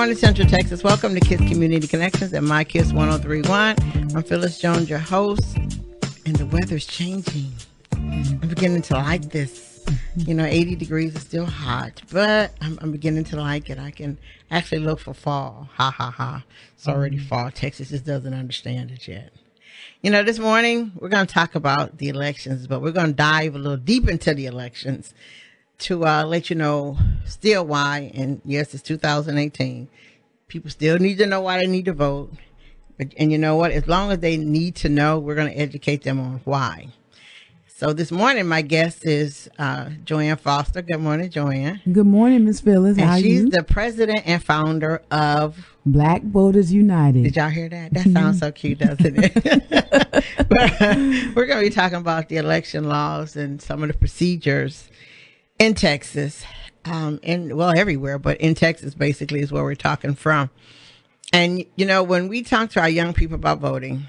morning, Central Texas. Welcome to Kids Community Connections at My Kids 103.1. I'm Phyllis Jones, your host, and the weather's changing. I'm beginning to like this. 80 degrees is still hot, but I'm beginning to like it. I can actually look for fall. Ha, ha, ha. It's already fall. Texas just doesn't understand it yet. This morning, we're going to talk about the elections, but we're going to dive a little deep into the elections to let you know still why, and yes, it's 2018. People still need to know why they need to vote. And you know what? As long as they need to know, we're going to educate them on why. So this morning, my guest is Joanne Foster. Good morning, Joanne. Good morning, Miss Phyllis. And she's the president and founder of Black Voters United. Did y'all hear that? That sounds so cute, doesn't it? But, we're going to be talking about the election laws and some of the procedures in Texas, everywhere, but in Texas basically is where we're talking from. And, when we talk to our young people about voting,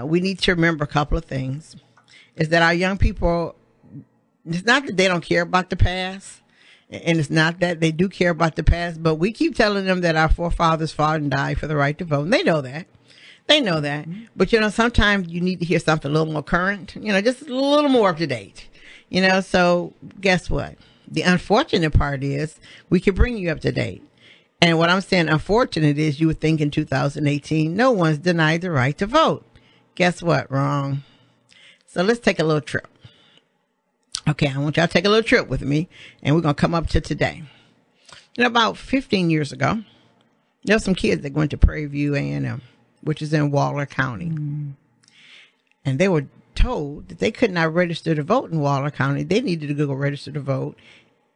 we need to remember a couple of things. Is that our young people, it's not that they don't care about the past, and it's not that they do care about the past, but we keep telling them that our forefathers fought and died for the right to vote, and they know that. They know that. But, sometimes you need to hear something a little more current, just a little more up to date. So guess what? The unfortunate part is we can bring you up to date. And what I'm saying unfortunate is you would think in 2018, no one's denied the right to vote. Guess what? Wrong. So let's take a little trip. Okay, I want y'all to take a little trip with me, and we're going to come up to today. About 15 years ago, there were some kids that went to Prairie View A&M, which is in Waller County. And they were told that they could not register to vote in Waller County. They needed to go register to vote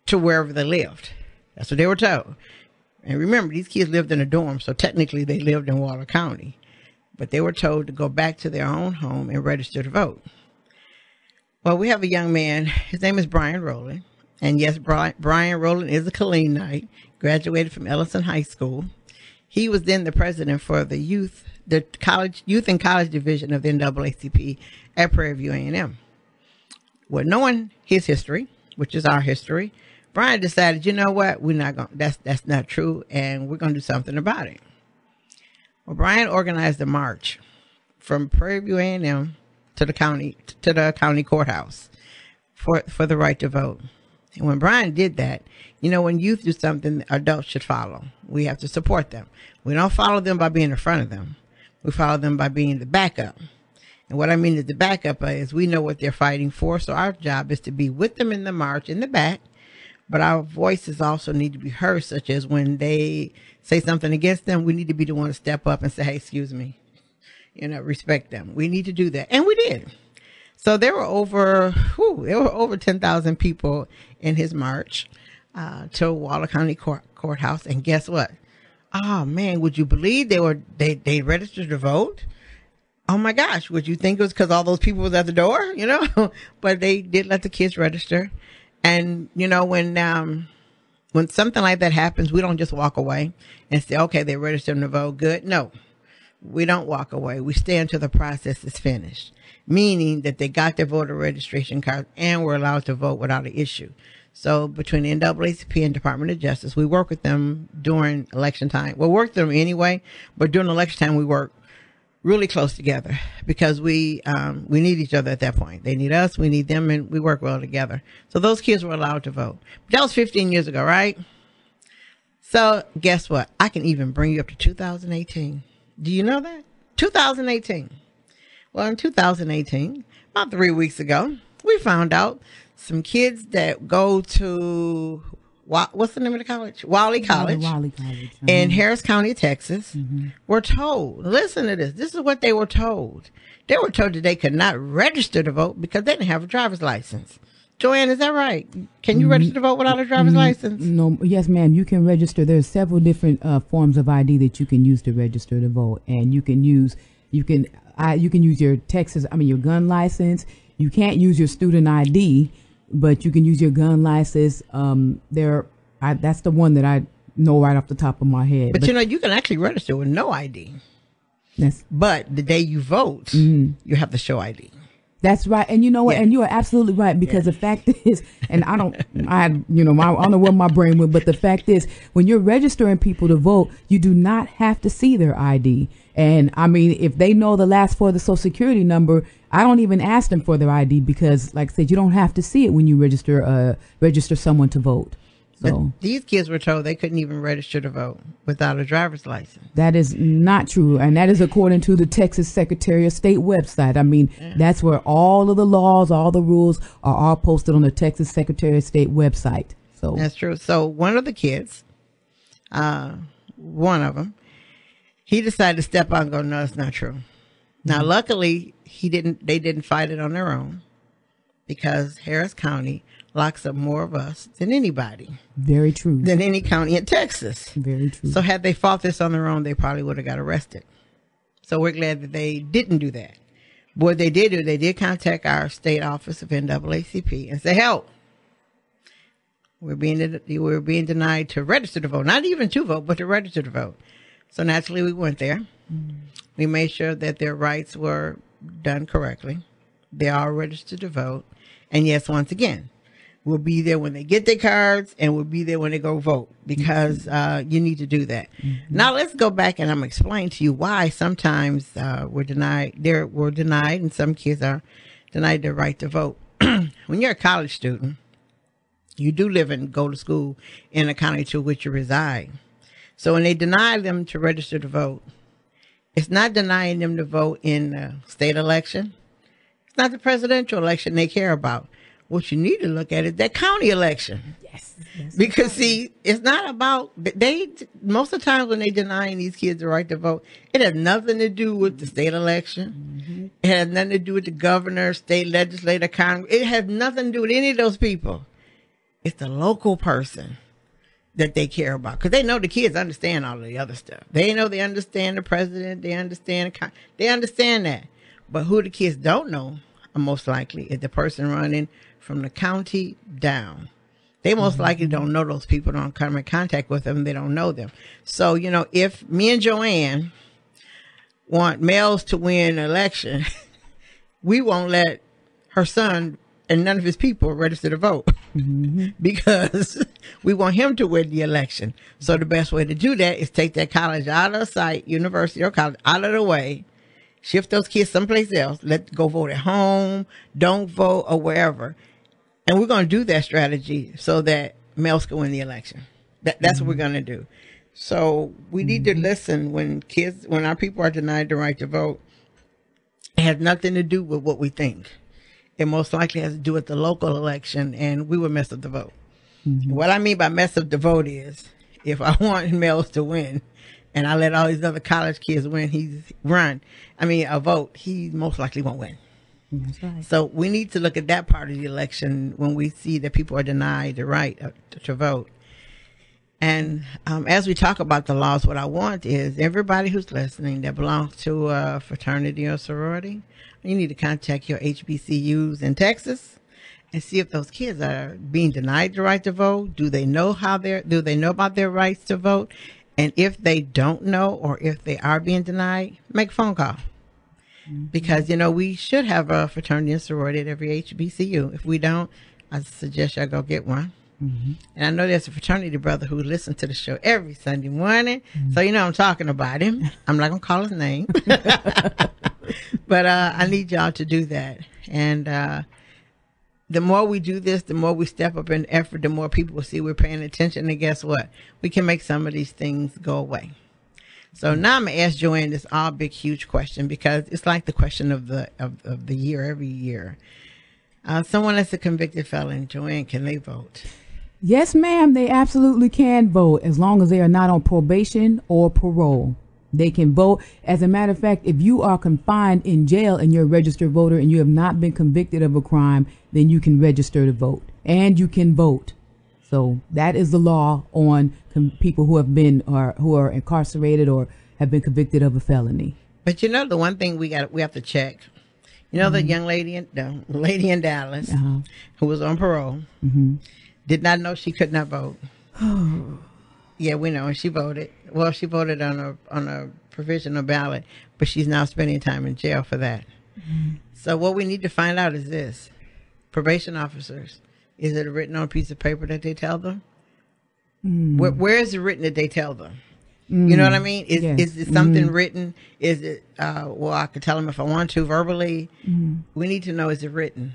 to wherever they lived. That's what they were told. And remember, these kids lived in a dorm, so technically they lived in Waller County. But they were told to go back to their own home and register to vote. Well, we have a young man. His name is Brian Rowland. And yes, Brian Rowland is a Killeen-nite, graduated from Ellison High School. He was then the president for the youth and college division of the NAACP at Prairie View A&M. Well, knowing his history, which is our history, Brian decided, you know what, we're not going. That's not true, and we're going to do something about it. Well, Brian organized a march from Prairie View A&M to the county courthouse for the right to vote. And when Brian did that, when youth do something, adults should follow. We have to support them. We don't follow them by being in front of them. We follow them by being the backup. And what I mean is the backup is we know what they're fighting for. So our job is to be with them in the march in the back. But our voices also need to be heard, such as when they say something against them, we need to be the one to step up and say, hey, excuse me, respect them. We need to do that. And we did. So there were over 10,000 people in his march to Waller County Courthouse. And guess what? Oh, man, would you believe they registered to vote? Oh, my gosh. Would you think it was because all those people was at the door, But they did let the kids register. And, when something like that happens, we don't just walk away and say, okay, they registered to vote. Good. No, we don't walk away. We stay until the process is finished, meaning that they got their voter registration card and were allowed to vote without an issue. So between the NAACP and Department of Justice, we work with them during election time. We'll work with them anyway, but during election time, we work really close together because we need each other at that point. They need us, we need them, and we work well together. So those kids were allowed to vote. But that was 15 years ago, right? So guess what? I can even bring you up to 2018. Do you know that? 2018. Well, in 2018, about 3 weeks ago, we found out some kids that go to what's the name of the college? Wiley College. Wiley College. In Harris County, Texas, were told, listen to this. This is what they were told. They were told that they could not register to vote because they didn't have a driver's license. Joanne, is that right? Can you register to vote without a driver's license? No. Yes, ma'am. You can register. There's several different forms of ID that you can use to register to vote. And you can use your your gun license. You can't use your student ID, but you can use your gun license. That's the one that I know right off the top of my head. But you can actually register with no ID. Yes. But the day you vote, you have to show ID. That's right. And you know what? And you are absolutely right, because the fact is, and I don't know where my brain went, but the fact is, when you're registering people to vote, you do not have to see their ID. And I mean, if they know the last four of the social security number, I don't even ask them for their ID, because like I said, you don't have to see it when you register someone to vote. So these kids were told they couldn't even register to vote without a driver's license. That is not true. And that is according to the Texas Secretary of State website. I mean, that's where all of the laws, all the rules are all posted on the Texas Secretary of State website. So that's true. So one of the kids, one of them, he decided to step out and go, no, it's not true. Now, luckily, they didn't fight it on their own, because Harris County locks up more of us than anybody. Very true. Than any county in Texas. Very true. So had they fought this on their own, they probably would have got arrested. So we're glad that they didn't do that. But what they did do, they did contact our state office of NAACP and say, help. We're being denied to register to vote. Not even to vote, but to register to vote. So naturally, we went there. We made sure that their rights were done correctly. They are registered to vote. And yes, once again, we'll be there when they get their cards, and we'll be there when they go vote, because you need to do that. Now let's go back, and I'm going to explain to you why sometimes we're denied, and some kids are denied their right to vote. When you're a college student, you do live and go to school in the county to which you reside. So when they deny them to register to vote, it's not denying them to vote in the state election. It's not the presidential election they care about. What you need to look at is that county election. Yes. Because see, it's not about, most of the time when they denying these kids the right to vote, it has nothing to do with the state election. It has nothing to do with the governor, state legislator, Congress. It has nothing to do with any of those people. It's the local person that they care about, because they know the kids understand all of the other stuff. They know they understand the president. They understand that. But who the kids don't know, most likely, is the person running from the county down. They most likely don't know those people, don't come in contact with them. They don't know them. So, if me and Joanne want males to win an election, we won't let her son and none of his people register to vote, because we want him to win the election. So the best way to do that is take that college out of sight, university or college, out of the way, shift those kids someplace else, go vote at home, don't vote, or wherever. And we're going to do that strategy so that males can win the election. That's what we're going to do. So we need to listen when our people are denied the right to vote. It has nothing to do with what we think. It most likely has to do with the local election, and we will mess up the vote. What I mean by mess up the vote is, if I want males to win, and I let all these other college kids win, a vote, he most likely won't win. That's right. So we need to look at that part of the election when we see that people are denied the right to vote. And as we talk about the laws, what I want is everybody who's listening that belongs to a fraternity or sorority, you need to contact your HBCUs in Texas and see if those kids are being denied the right to vote. Do they know about their rights to vote? And if they don't know, or if they are being denied, make a phone call. Because, we should have a fraternity and sorority at every HBCU. If we don't, I suggest y'all go get one. And I know there's a fraternity brother who listens to the show every Sunday morning. So I'm talking about him. I'm not going to call his name. But I need y'all to do that. And the more we do this, the more we step up in effort, the more people will see we're paying attention. And guess what? We can make some of these things go away. So now I'm going to ask Joanne this all big, huge question, because it's like the question of the year every year. Someone that's a convicted felon, Joanne, can they vote? Yes, ma'am. They absolutely can vote, as long as they are not on probation or parole. They can vote. As a matter of fact, if you are confined in jail and you're a registered voter and you have not been convicted of a crime, then you can register to vote, and you can vote. So that is the law on people who have been or who are incarcerated or have been convicted of a felony. But the one thing we have to check. The young lady in Dallas who was on parole did not know she could not vote. Yeah, we know, and she voted. Well, she voted on a provisional ballot, but she's now spending time in jail for that. So what we need to find out is this: probation officers, is it written on a piece of paper that they tell them? Where is it written that they tell them? You know what I mean? Is it something written? Is it, well, I could tell them if I want to verbally. We need to know, is it written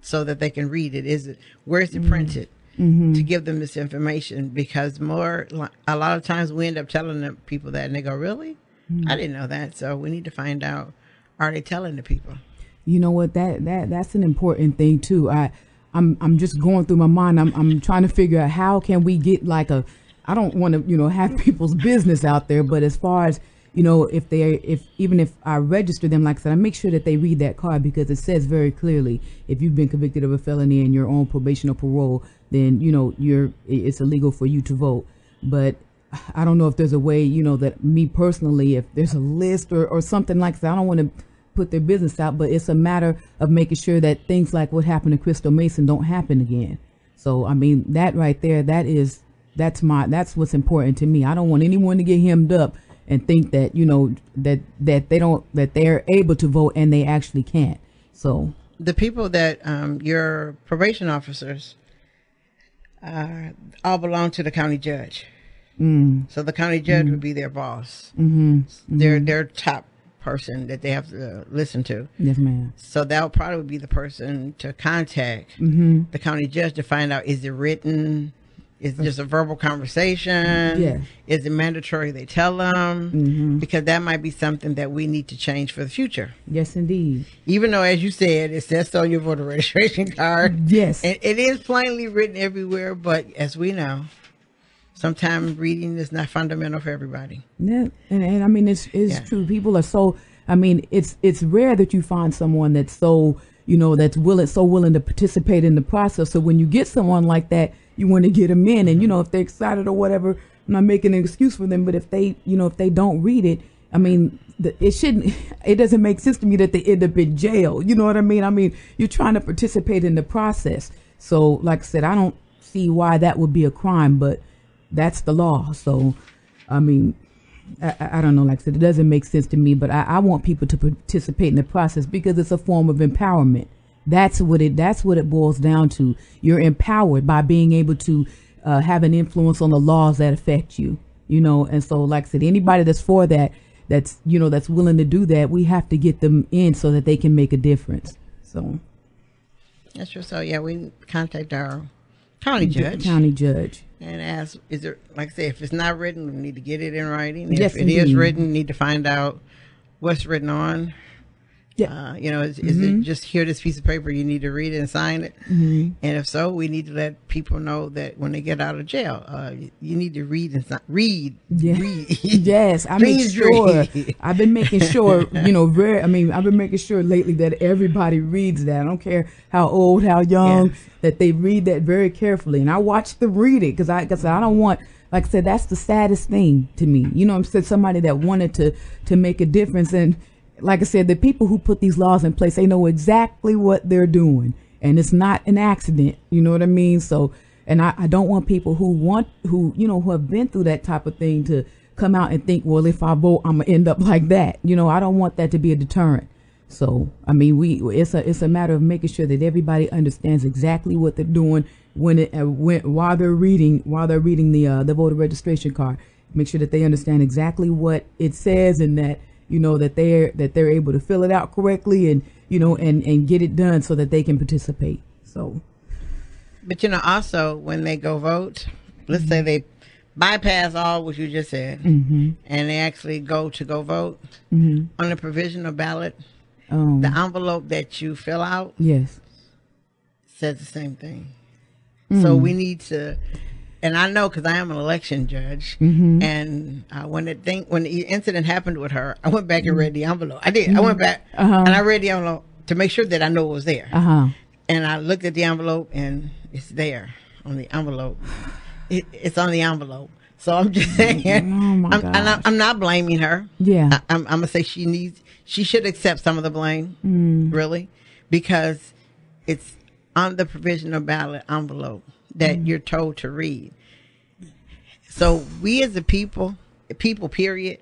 so that they can read it? Where is it printed to give them this information? Because a lot of times we end up telling the people that and they go, really? I didn't know that. So we need to find out, are they telling the people? You know what, that's an important thing too. I'm just going through my mind. I'm trying to figure out how can we get like I don't want to, have people's business out there, but as far as, even if I register them, like I said, I make sure that they read that card, because it says very clearly, if you've been convicted of a felony and you're on probation or parole, then, it's illegal for you to vote. But I don't know if there's a way, that me personally, if there's a list or something like that, I don't want to put their business out, but it's a matter of making sure that things like what happened to Crystal Mason don't happen again. So, I mean, that right there, that's what's important to me. I don't want anyone to get hemmed up and think that, that they're able to vote and they actually can't. So the people that, your probation officers, all belong to the county judge. So the county judge would be their boss. Their top person that they have to listen to. Yes, ma'am. So that would probably be the person to contact the county judge to find out, is it written? Is it just a verbal conversation? Yeah. Is it mandatory they tell them? Because that might be something that we need to change for the future. Yes, indeed. Even though, as you said, it says so on your voter registration card. Yes. And it is plainly written everywhere, but as we know, sometimes reading is not fundamental for everybody. Yeah, and I mean, it's true. People are so, I mean, it's rare that you find someone that's so, that's willing to participate in the process. So when you get someone like that, you want to get them in, and if they're excited or whatever, I'm not making an excuse for them, but if they, if they don't read it, I mean, it doesn't make sense to me that they end up in jail. You know what I mean? I mean, you're trying to participate in the process. So like I said, I don't see why that would be a crime, but that's the law. So, I mean, I don't know, like I said, it doesn't make sense to me, but I want people to participate in the process because it's a form of empowerment. That's what it boils down to. You're empowered by being able to have an influence on the laws that affect you, and so, like I said, anybody that's for that, that's willing to do that, we have to get them in so that they can make a difference. So that's true. So yeah, we contact our county judge. And ask, is it, like I say, if it's not written, we need to get it in writing. Yes, if it is written, we need to find out what's written on. Yeah. Is it just here, this piece of paper, you need to read it and sign it? And if so, we need to let people know that when they get out of jail, you need to read and read. Yes, I make sure. I've been making sure, I've been making sure lately that everybody reads that. I don't care how old, how young, that they read that very carefully. And I watch them read it because I don't want, like I said, that's the saddest thing to me. I'm saying, somebody that wanted to make a difference. And like I said, the people who put these laws in place, they know exactly what they're doing, and it's not an accident. You know what I mean? So, and I don't want people who have been through that type of thing to come out and think, well, if I vote, I'm gonna end up like that. I don't want that to be a deterrent. So, I mean, it's a matter of making sure that everybody understands exactly what they're doing while they're reading the voter registration card. Make sure that they understand exactly what it says, and that that they're able to fill it out correctly, and and get it done so that they can participate. So, but also when they go vote, let's say they bypass all what you just said, and they actually go vote on the provisional ballot. The envelope that you fill out, says the same thing. So we need to. And I know, because I am an election judge, and when the incident happened with her, I went back and read the envelope. I did. I went back and I read the envelope to make sure that I know it was there. And I looked at the envelope, and it's there on the envelope. It's on the envelope. So I'm just saying, I'm not blaming her. Yeah, I'm gonna say she should accept some of the blame, really, because it's on the provisional ballot envelope that you're told to read. So we as a people period,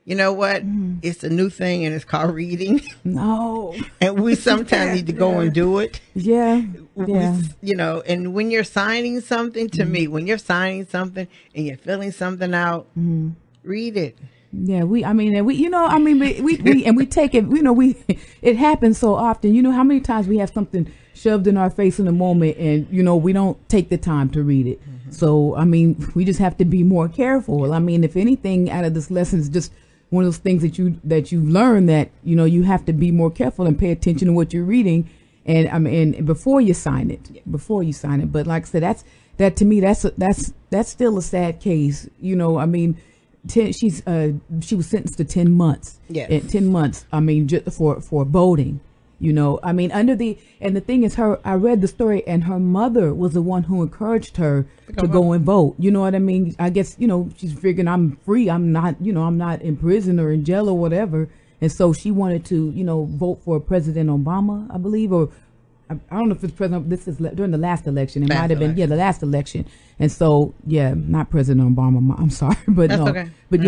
You know what? It's a new thing, and it's called reading. No. And we sometimes need to go and do it. Yeah. Yeah. You know, and when you're signing something, to me, when you're signing something and you're filling something out, read it. Yeah, we take it, it happens so often. You know how many times we have something shoved in our face in a moment and, we don't take the time to read it. So, we just have to be more careful. If anything out of this lesson is just one of those things that you've learned that, you have to be more careful and pay attention to what you're reading. And before you sign it, But like I said, that to me, that's still a sad case. She was sentenced to 10 months. Yes. 10 months. Just for voting. And the thing is, I read the story, and her mother was the one who encouraged her to go and vote. You know what I mean? I guess, she's figuring I'm free. I'm not in prison or in jail or whatever. And so she wanted to, vote for President Obama, I believe, or I don't know if it's President. This is during the last election. It might have been, the last election. And so, not President Obama. I'm sorry, but that's no. Okay. But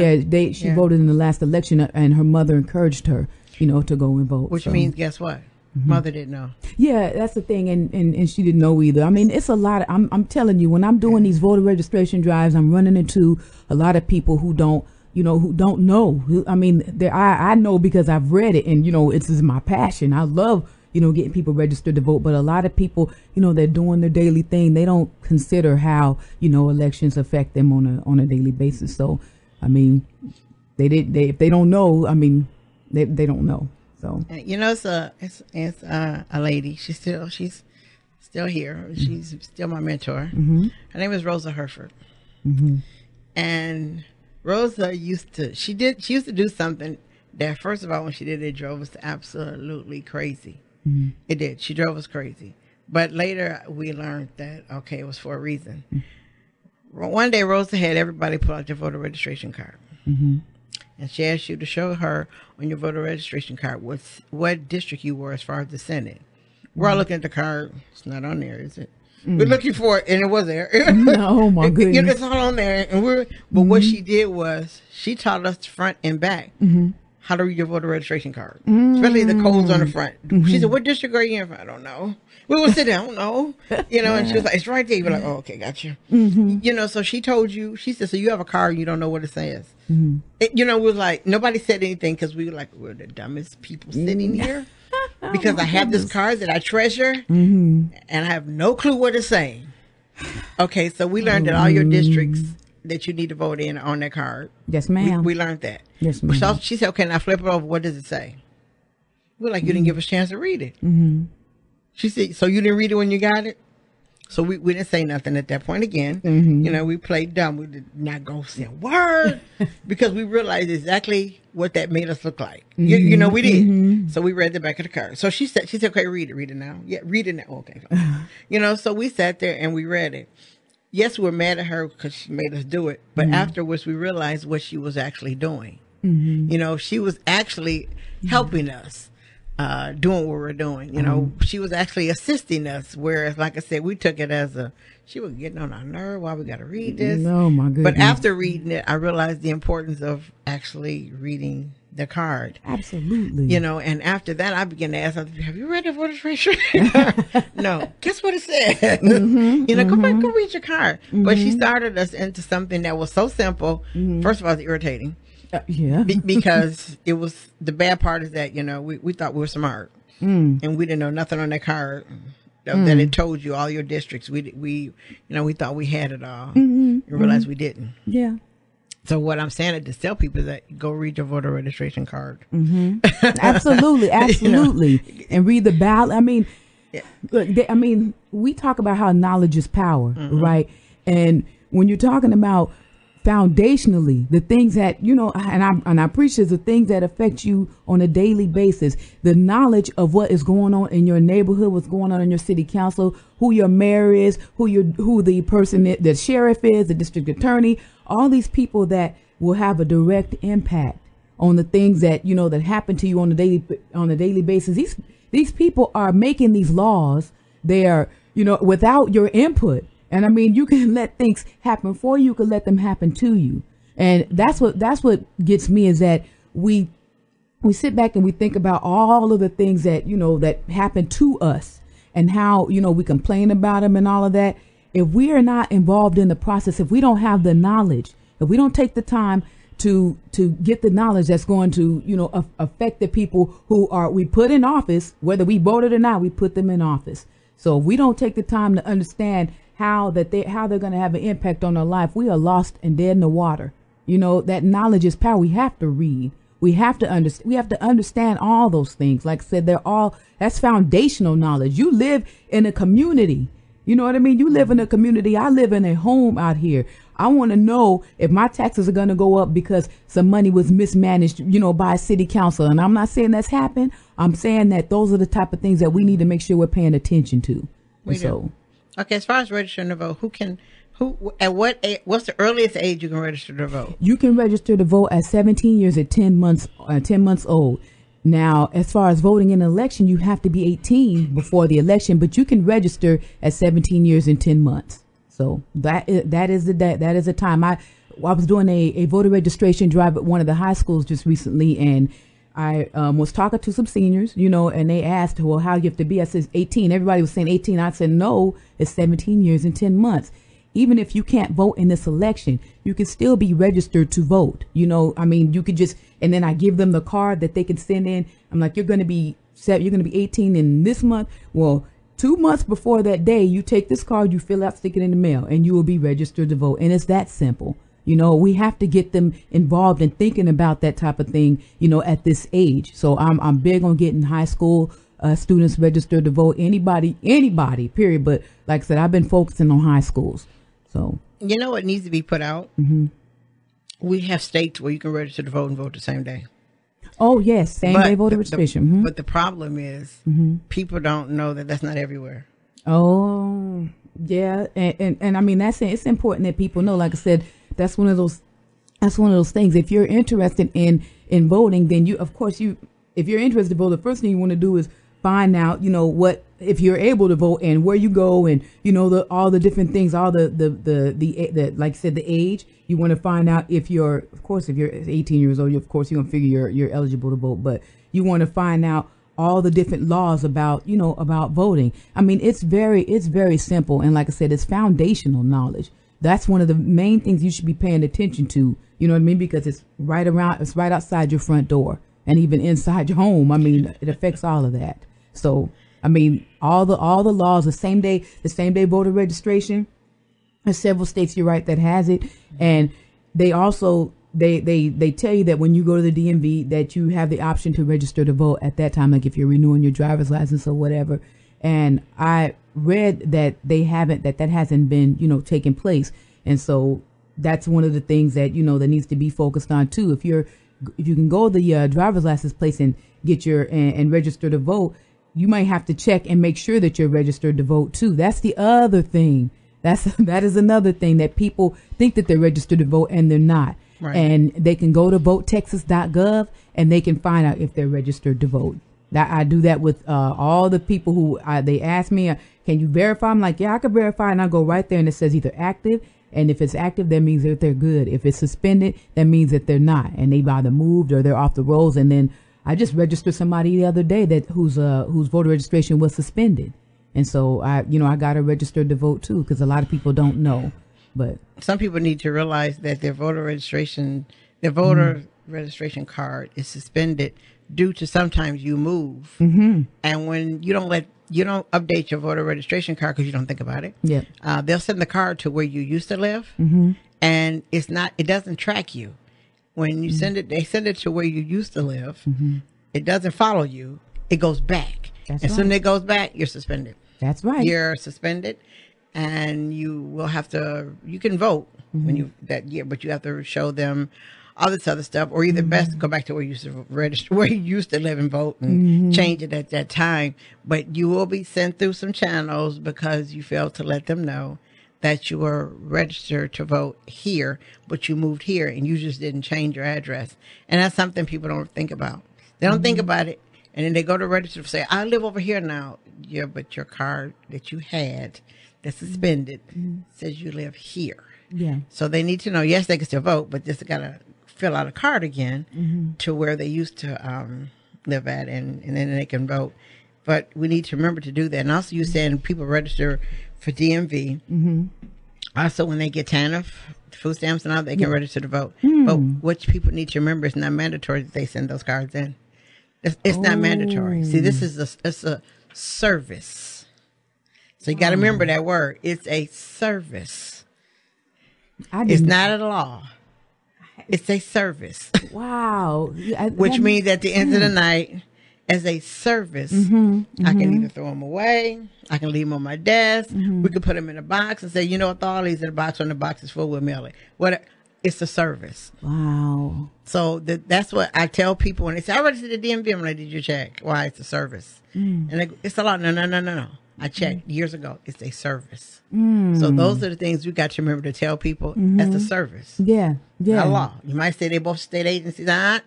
she voted in the last election, and her mother encouraged her, to go and vote. Which means, guess what? Mother didn't know. Yeah, that's the thing, and she didn't know either. It's a lot. I'm telling you, when I'm doing these voter registration drives, I'm running into a lot of people who don't know. I know because I've read it, and it's my passion. I love getting people registered to vote. But a lot of people, they're doing their daily thing. They don't consider how elections affect them on a daily basis. So, if they don't know, they don't know. So it's a lady. She's still here. She's still my mentor. Her name is Rosa Herford, and Rosa used to do something that, first of all, when she did it, drove us absolutely crazy. It did. She drove us crazy. But later we learned that, okay, it was for a reason. One day Rosa had everybody pull out their voter registration card. And she asked you to show her on your voter registration card what district you were as far as the Senate. We're all looking at the card. It's not on there, is it? We're looking for it, and it was there. Oh my goodness! It's all on there, and But what she did was she taught us front and back how to read your voter registration card, especially the codes on the front. She said, "What district are you in?" I don't know. We would sit down, I don't know. And she was like, "It's right there." You're like, "Oh, okay, gotcha." So she told you. She said, "So you have a card, and you don't know what it says." We was like, nobody said anything because we were like, we're the dumbest people sitting here. Because I have this card that I treasure, and I have no clue what it's saying. Okay, so we learned that all your districts that you need to vote in on that card. Yes, ma'am. We learned that. Yes, ma'am. So she said, okay, now flip it over. What does it say? We're like, you didn't give us a chance to read it. She said, so you didn't read it when you got it? So we didn't say nothing at that point again. We played dumb. We did not go say a word because we realized exactly what that made us look like. We did. So we read the back of the card. So she said, okay, read it now. Yeah, read it now. Okay. So we sat there and we read it. Yes, we're mad at her because she made us do it. But afterwards, we realized what she was actually doing. She was actually helping us. Doing what we're doing, she was actually assisting us. Whereas, like I said, we took it as she was getting on our nerve. Why we got to read this? Oh my goodness! But after reading it, I realized the importance of actually reading the card. Absolutely. And after that, I began to ask her, have you read the voter registration? No. Guess what it said? Come back, go read your card. But she started us into something that was so simple. First of all, it's irritating. Because it was, the bad part is that we thought we were smart and we didn't know nothing on that card that it told you all your districts. We thought we had it all and realized we didn't. So what I'm saying is to tell people is that go read your voter registration card. Absolutely. And read the ballot. Look, we talk about how knowledge is power, right? And when you're talking about foundationally, the things that, and I preach is the things that affect you on a daily basis, the knowledge of what is going on in your neighborhood, what's going on in your city council, who your mayor is, who the person, the sheriff is, the district attorney, all these people that will have a direct impact on the things that, that happen to you on a daily basis. These people are making these laws. They are, without your input. And you can let things happen for you. You can let them happen to you. And that's what gets me, is that we sit back and we think about all of the things that, that happen to us, and how, we complain about them and all of that. If we are not involved in the process, if we don't have the knowledge, if we don't take the time to get the knowledge that's going to, affect the people we put in office, whether we voted or not, we put them in office. So if we don't take the time to understand how they're going to have an impact on our life, we are lost and dead in the water. That knowledge is power. We have to read. We have to understand. We have to understand all those things. Like I said, that's foundational knowledge. You live in a community. You know what I mean? You live in a community. I live in a home out here. I want to know if my taxes are going to go up because some money was mismanaged, by a city council. And I'm not saying that's happened. I'm saying that those are the type of things that we need to make sure we're paying attention to. Do. Okay, as far as registering to vote, what's the earliest age you can register to vote? You can register to vote at 17 years at 10 months old. Now, as far as voting in an election, you have to be 18 before the election, but you can register at 17 years and 10 months. So that is the time. I was doing a voter registration drive at one of the high schools just recently, and I was talking to some seniors, and they asked, well, how do you have to be? I said 18. Everybody was saying 18. I said, no, it's 17 years and 10 months. Even if you can't vote in this election, you can still be registered to vote. You could just, and then I give them the card that they can send in. I'm like, you're going to be 18 in this month. Well, 2 months before that day, you take this card, you fill out, stick it in the mail, and you will be registered to vote. And it's that simple. We have to get them involved in thinking about that type of thing, at this age. So I'm big on getting high school students registered to vote. Anybody, period. But like I said, I've been focusing on high schools. So what needs to be put out? Mm-hmm. We have states where you can register to vote and vote the same day. Oh yes, same day voter registration. Mm-hmm. But the problem is, people don't know that that's not everywhere. Oh yeah, and I mean it's important that people know. Like I said, that's one of those things. If you're interested in voting, then if you're interested to vote, the first thing you want to do is find out, what, if you're able to vote and where you go, and all the different things, all the like I said, the age. You want to find out if you're 18 years old, of course you're gonna figure you're eligible to vote, but you want to find out all the different laws about voting. I mean, it's very simple, and like I said, it's foundational knowledge. That's one of the main things you should be paying attention to. You know what I mean? Because it's right outside your front door, and even inside your home. I mean, it affects all of that. So, I mean, all the laws, the same day voter registration. There's several states, you're right, that has it, and they also they tell you that when you go to the DMV that you have the option to register to vote at that time, like if you're renewing your driver's license or whatever. And I read that that hasn't been taking place, and so that's one of the things that that needs to be focused on too. If you can go to the driver's license place and get and register to vote, you might have to check and make sure that you're registered to vote too. That's the other thing. That is another thing, that people think that they're registered to vote and they're not. Right. And they can go to votetexas.gov and they can find out if they're registered to vote. I do that with all the people who they ask me, can you verify? I'm like, yeah, I can verify, and I go right there and it says either active, and if it's active, that means that they're good. If it's suspended, that means that they're not, and they've either moved or they're off the rolls. And then I just registered somebody the other day whose voter registration was suspended. And so I got to register to vote too, because a lot of people don't know. But some people need to realize that their voter registration card is suspended due to sometimes you move, and when you don't update your voter registration card because you don't think about it. Yeah, they'll send the card to where you used to live, and it doesn't track you. When you send it, they send it to where you used to live. It doesn't follow you. It goes back. As soon as it goes back, you're suspended. That's right. You're suspended, and you can vote when you that year, but you have to show them all this other stuff, or either best go back to where you used to register, where you used to live and vote, and change it at that time. But you will be sent through some channels because you failed to let them know that you were registered to vote here, but you moved here and you just didn't change your address. And that's something people don't think about. They don't think about it. And then they go to register and say, I live over here now. Yeah, but your card that you had that's suspended says you live here. Yeah. So they need to know, yes, they can still vote, but just got to fill out a card again to where they used to live at, and then they can vote. But we need to remember to do that. And also, you saying people register for DMV. Also, when they get TANF, food stamps and all, they can register to vote. But what people need to remember, it's not mandatory that they send those cards in. It's not mandatory. See, this is it's a service. So you got to remember that word. It's a service. It's not a law. It's a service. Wow. Which means at the end of the night, as a service, I can either throw them away, I can leave them on my desk, we could put them in a box and say, you know what, throw all these in a box, when the box is full, we'll mail it. It's a service. Wow. So that's what I tell people when they say, I registered the DMV, I'm like, did you check? Why? It's a service. And they go, it's a lot. No. I checked years ago. It's a service. So those are the things we got to remember to tell people as a service. Yeah. Not a law. You might say they both state agencies. That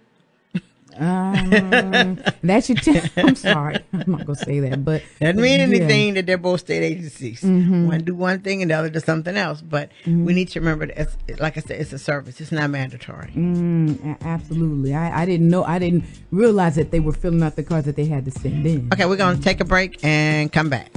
should I'm sorry, I'm not gonna say that, but doesn't mean anything that they're both state agencies. One do one thing and the other does something else, but we need to remember that like I said, it's a service. It's not mandatory. Absolutely. I didn't realize that they were filling out the cards that they had to send in. Okay, we're gonna take a break and come back.